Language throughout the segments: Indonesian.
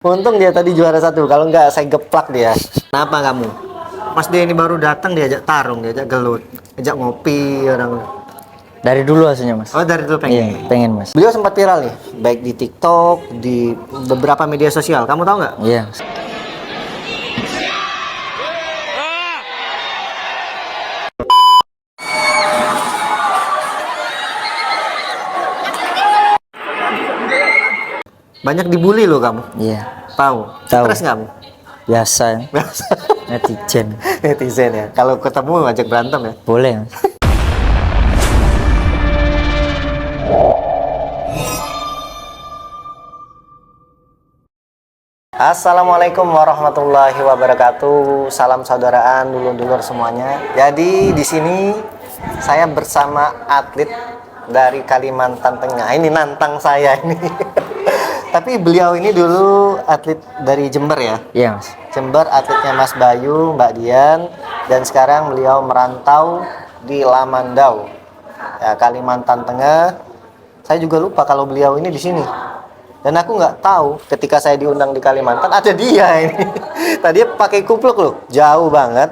Untung dia tadi juara satu, kalau nggak saya geplak dia. Kenapa kamu? Mas dia ini baru datang diajak tarung, diajak gelut, diajak ngopi orang. Dari dulu aslinya mas. Oh dari dulu Iya, pengen. pengen mas. Beliau sempat viral nih, baik di TikTok, di beberapa media sosial. Kamu tahu nggak? Iya. Banyak dibully loh kamu. Iya. Tahu? Tahu. Stres nggak kamu? Biasa ya. Biasa. Netizen. Netizen ya. Kalau ketemu ngajak berantem ya. Boleh mas. Assalamualaikum warahmatullahi wabarakatuh. Salam saudaraan, dulur-dulur semuanya. Jadi di sini saya bersama atlet dari Kalimantan Tengah. Ini nantang saya ini. Tapi beliau ini dulu atlet dari Jember ya. Iya mas. Jember, atletnya Mas Bayu, Mbak Dian, dan sekarang beliau merantau di Lamandau, ya, Kalimantan Tengah. Saya juga lupa kalau beliau ini di sini. Dan aku nggak tahu ketika saya diundang di Kalimantan ada dia ini. Tadi pakai kupluk loh, jauh banget.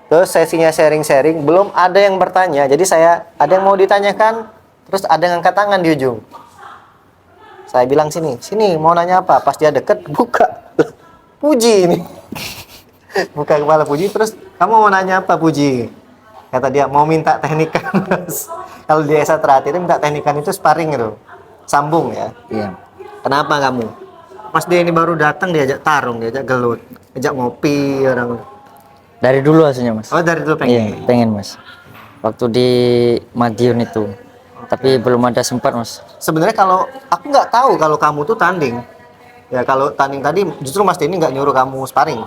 Terus sesinya sharing-sharing, belum ada yang bertanya. Jadi saya ada yang mau ditanyakan, terus ada yang angkat tangan di ujung. Saya bilang sini mau nanya apa? Pas dia deket, buka. Puji ini. Buka kepala Puji, terus kamu mau nanya apa Puji? Kata dia mau minta teknikan mas. Kalau di Esa Terakhir itu minta teknikan itu sparring gitu, sambung ya. Iya. Kenapa kamu? Mas dia ini baru datang diajak tarung, diajak gelut, diajak ngopi orang. Dari dulu aslinya mas. Oh dari dulu pengen. Iya, pengen mas. Waktu di Madiun itu. Tapi belum ada sempat mas. Sebenarnya kalau aku nggak tahu kalau kamu tuh tanding. Ya kalau tanding tadi justru Mas Denny nggak nyuruh kamu sparring.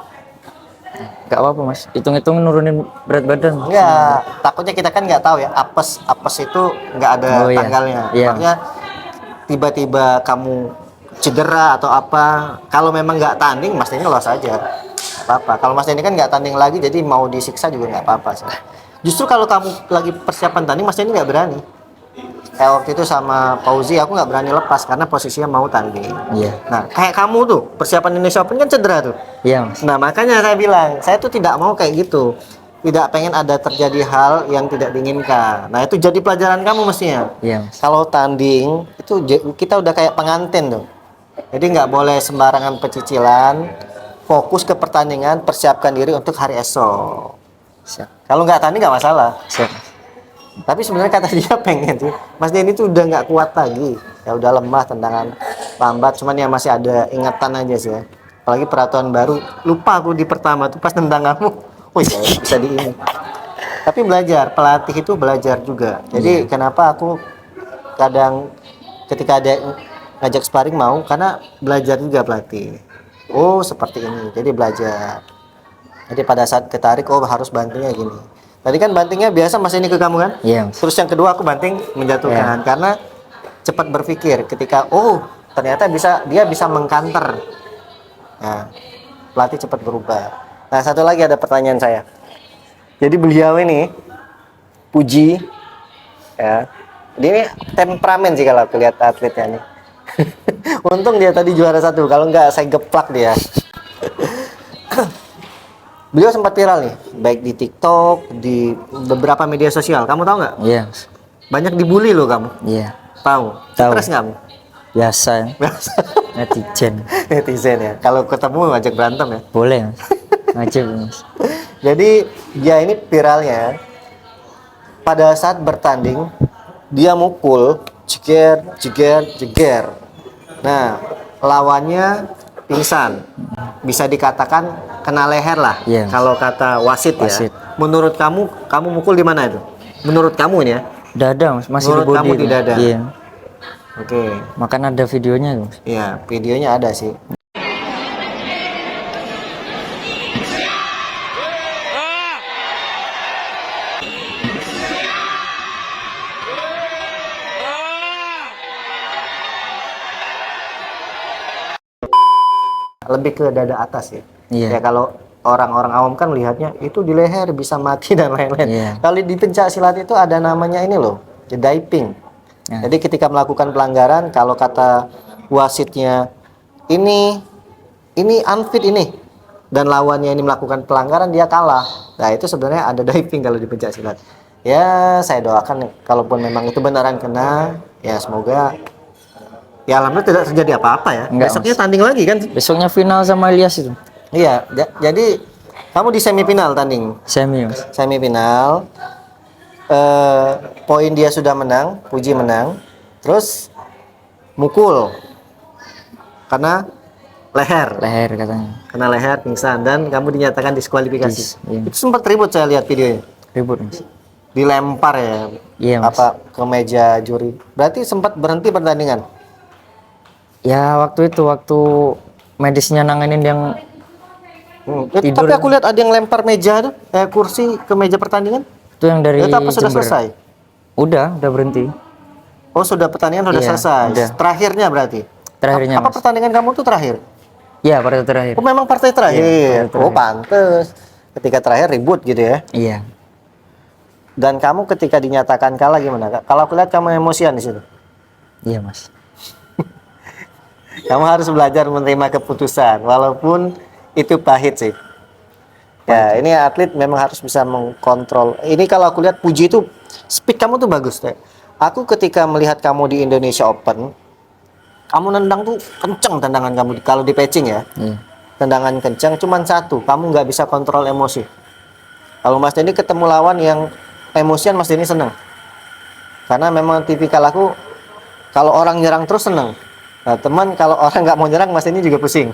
Gak apa-apa mas. Hitung-hitung nurunin berat badan. Enggak, takutnya kita kan nggak tahu ya. Apes itu nggak ada Oh, iya. tanggalnya. Iya. Makanya tiba-tiba kamu cedera atau apa, kalau memang nggak tanding Mas Denny lolos aja, nggak apa-apa. Kalau Mas Denny kan nggak tanding lagi, jadi mau disiksa juga nggak apa-apa sih. Justru kalau kamu lagi persiapan tanding, Mas Denny nggak berani. Kayak waktu itu sama Fauzi, aku nggak berani lepas karena posisinya mau tanding. Iya. Nah kayak kamu tuh persiapan Indonesia Open kan cedera tuh. Iya mas. Nah makanya saya bilang, saya tuh tidak mau kayak gitu. Tidak pengen ada terjadi hal yang tidak diinginkan. Nah itu jadi pelajaran kamu mestinya. Iya mas. Kalau tanding itu kita udah kayak pengantin tuh. Jadi nggak boleh sembarangan pecicilan. Fokus ke pertandingan, persiapkan diri untuk hari esok. Siap. Kalau nggak tanding nggak masalah. Siap mas. Tapi sebenarnya kata dia pengen sih. Mas Denny tuh udah nggak kuat lagi. Ya udah lemah, tendangan lambat. Cuman ya masih ada ingatan aja sih ya. Apalagi peraturan baru. Lupa aku di pertama tuh pas tendang kamu. Wih, bisa di ini. Tapi belajar, pelatih itu belajar juga. Jadi kenapa aku kadang ketika ada ngajak sparring mau, karena belajar juga pelatih. Oh seperti ini, jadi belajar. Jadi pada saat ketarik, oh harus bantingnya gini. Tadi kan bantingnya biasa Mas ini ke kamu kan? Iya mas. Terus yang kedua aku banting menjatuhkan, karena cepat berpikir ketika ternyata dia bisa mengkanter. Nah, pelatih cepat berubah. Nah satu lagi ada pertanyaan saya. Jadi beliau ini Puji, ya, dia ini temperamen sih kalau aku lihat atletnya nih. Untung dia tadi juara satu, kalau nggak saya geplak dia. Beliau sempat viral nih, baik di TikTok, di beberapa media sosial. Kamu tahu nggak? Iya mas. Banyak dibully loh kamu. Iya. Tahu? Tahu. Stres nggak kamu? Biasa ya. Biasa. Netizen. Netizen ya. Kalau ketemu ngajak berantem ya. Boleh mas. Ngajak mas. Jadi dia ini viralnya pada saat bertanding dia mukul jeger. Nah lawannya pingsan, bisa dikatakan kena leher lah. Iya. Kalau kata wasit Wasit. ya. Menurut kamu mukul di mana itu? Menurut kamu ini ya? Dada mas. Masih Menurut di body kamu itu. di dada? Iya. Oke. Makan ada videonya mas. Ya videonya ada sih. Lebih ke dada atas ya. Iya. Ya kalau orang-orang awam kan melihatnya itu di leher bisa mati dan lain-lain. Iya. Kalau di pencak silat itu ada namanya ini loh, diving. Ya. Jadi ketika melakukan pelanggaran, kalau kata wasitnya ini ini unfit ini, dan lawannya ini melakukan pelanggaran, dia kalah. Nah itu sebenarnya ada diving kalau di pencak silat. Ya saya doakan kalaupun memang itu beneran kena, ya semoga ya alhamdulillah tidak terjadi apa-apa ya. Enggak, Besoknya Mas. tanding lagi kan? Besoknya final sama Ilyas itu. Iya, jadi kamu di semifinal tanding. Semi, Mas. Semifinal, poin dia sudah menang, Puji menang, terus mukul karena leher, Leher katanya. kena leher, pingsan, dan kamu dinyatakan diskualifikasi. Iya. Itu sempat ribut, saya lihat videonya, Ribut, Mas. dilempar ya, Iya, Mas. apa ke meja juri. Berarti sempat berhenti pertandingan. Ya waktu itu waktu medisnya nanganin yang Tidur. Tapi aku lihat ada yang lempar meja tuh, kursi ke meja pertandingan. itu yang dari Itu apa sudah Jember. selesai? Udah berhenti. Oh sudah, pertandingan sudah Iya, selesai. udah. Terakhirnya berarti. Terakhirnya, Apa Mas. pertandingan kamu tuh terakhir? Iya, pada terakhir. Oh memang partai terakhir. Iya, partai Oh pantes. Ketika terakhir ribut gitu ya. Iya. Dan kamu ketika dinyatakan kalah gimana? Kalau aku lihat kamu emosian di situ. Iya, Mas. Kamu harus belajar menerima keputusan, walaupun itu pahit sih. Ya, ini atlet memang harus bisa mengkontrol. Ini kalau aku lihat Puji itu speed kamu tuh bagus, Teh. Aku ketika melihat kamu di Indonesia Open, kamu nendang tuh kenceng tendangan kamu kalau di patching ya. Iya. Tendangan kenceng, cuman satu, kamu nggak bisa kontrol emosi. Kalau Mas Denny ketemu lawan yang emosian, Mas Denny seneng. Karena memang tipikal aku, kalau orang nyerang terus seneng. Nah teman, kalau orang nggak mau nyerang, Mas Denny juga pusing.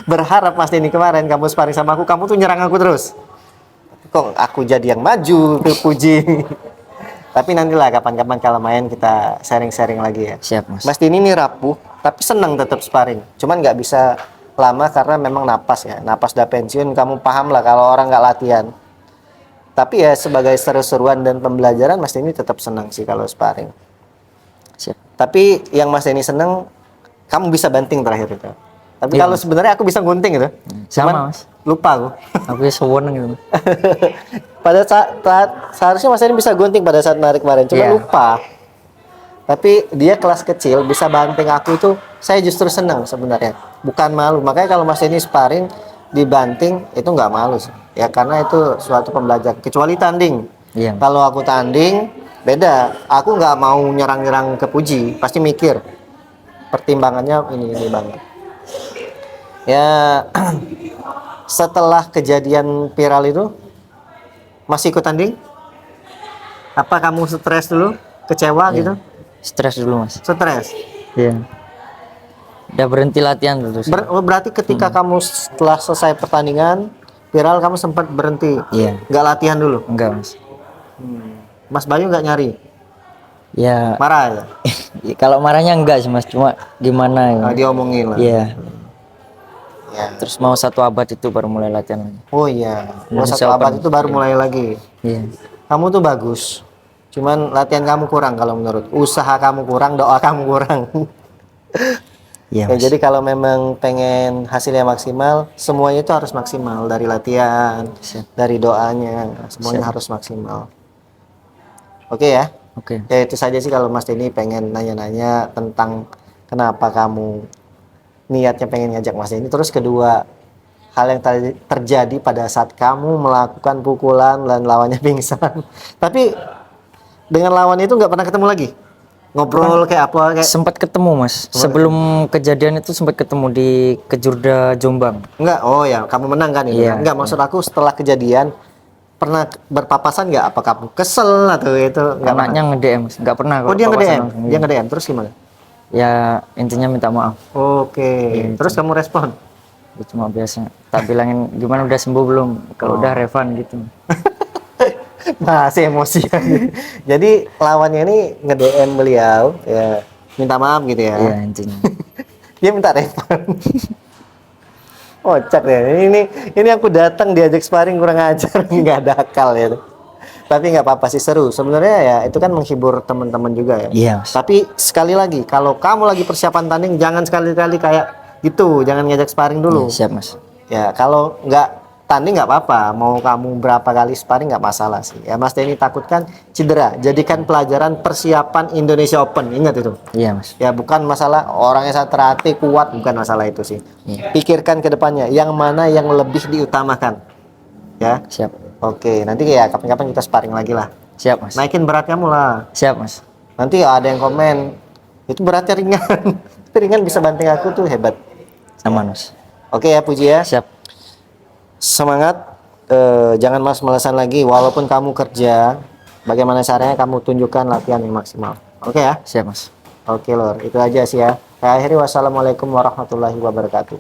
Berharap Mas Denny kemarin kamu sparring sama aku, kamu tuh nyerang aku terus. Kok aku jadi yang maju ke Puji. Tapi nantilah kapan-kapan kalau main kita sharing-sharing lagi ya. Siap, Mas. Mas Denny ini rapuh, tapi senang tetap sparring. Cuman nggak bisa lama karena memang napas ya. Napas udah pensiun, kamu paham lah kalau orang nggak latihan. Tapi ya sebagai seru-seruan dan pembelajaran, Mas Denny tetap senang sih kalau sparring. Siap. Tapi yang Mas Denny seneng, kamu bisa banting terakhir itu. Tapi Iya, kalau Mas. sebenarnya aku bisa gunting gitu. Sama, Cuman Mas. lupa aku. Aku ya sewenang gitu. Pada saat seharusnya Mas Denny bisa gunting pada saat narik kemarin, cuma Iya. lupa. Tapi dia kelas kecil bisa banting aku itu, saya justru senang sebenarnya. Bukan malu. Makanya kalau Mas Denny sparring dibanting itu nggak malu sih. Ya karena itu suatu pembelajaran. Kecuali tanding. Iya. Kalau aku tanding beda. Aku nggak mau nyerang-nyerang ke Puji. Pasti mikir. Pertimbangannya ini banget. Ya setelah kejadian viral itu masih ikut tanding? Apa kamu stres dulu? Kecewa gitu? Stres dulu, Mas. Stres? Iya. Udah berhenti latihan terus. Berarti ketika kamu setelah selesai pertandingan viral, kamu sempat berhenti? Iya. Nggak latihan dulu? Enggak, Mas. Mas Bayu nggak nyari? Ya, Marah ya? kalau marahnya enggak sih, Mas. Cuma gimana ya? Diomongin lah. Iya. Ya. Terus mau 1 abad itu baru mulai latihan lagi. Oh iya, Indonesia satu abad Open. itu baru mulai lagi. Iya. Kamu tuh bagus. Cuman latihan kamu kurang kalau menurut. Usaha kamu kurang, doa kamu kurang. Iya, Ya, Mas. jadi kalau memang pengen hasilnya maksimal, semuanya itu harus maksimal. Dari latihan, Siap. dari doanya, semuanya Siap. harus maksimal. Oke ya? Oke. Ya itu saja sih kalau Mas Denny pengen nanya-nanya tentang kenapa kamu niatnya pengen ngajak Mas Denny. Terus kedua, hal yang terjadi pada saat kamu melakukan pukulan dan lawannya pingsan. Tapi dengan lawan itu nggak pernah ketemu lagi? Ngobrol kayak apa? Kayak Sempat ketemu, Mas. Sebelum kejadian itu sempat ketemu di Kejurda Jombang. enggak? Oh ya, kamu menang kan itu? Iya, Enggak, maksud aku setelah kejadian pernah berpapasan nggak? Apa kamu kesel atau itu? Enggak pernah? Anaknya nge-DM, Mas. Nggak pernah. Oh kalau dia papasan nge-DM? langsung. Dia nge-DM, terus gimana? Ya intinya minta maaf. Oke, terus kamu respon? Ya, cuma biasa. Tak bilangin gimana udah sembuh belum? Kalau udah Revan gitu. Masih emosian. Jadi lawannya ini nge-DM beliau, ya minta maaf gitu ya. Iya intinya. Dia minta refund. Kocak ya. Ini aku datang diajak sparring kurang ajar, nggak ada akal ya. Tapi nggak apa-apa sih, seru. Sebenarnya ya itu kan menghibur teman-teman juga ya. Iya, Mas. Tapi sekali lagi, kalau kamu lagi persiapan tanding, jangan sekali-kali kayak gitu, jangan ngajak sparring dulu. Siap, Mas. Ya kalau nggak tanding nggak apa-apa, mau kamu berapa kali sparring nggak masalah sih. Ya Mas Denny takutkan cedera, jadikan pelajaran persiapan Indonesia Open, ingat itu. Iya mas. Ya bukan masalah orangnya saya terlatih kuat, bukan masalah itu sih. Iya. Pikirkan ke depannya, yang mana yang lebih diutamakan. Ya, Siap. oke. Nanti ya kapan-kapan kita sparring lagi lah. Siap mas. Naikin berat kamu lah. Siap mas. Nanti ada yang komen, itu beratnya ringan. Tapi ringan bisa banting aku tuh hebat. Sama mas. Oke ya Puji ya. Siap. Semangat, jangan malas-malasan lagi. Walaupun kamu kerja, bagaimana caranya kamu tunjukkan latihan yang maksimal. Oke ya. Siap mas. Oke lor, itu aja sih ya. Saya akhiri, wassalamualaikum warahmatullahi wabarakatuh.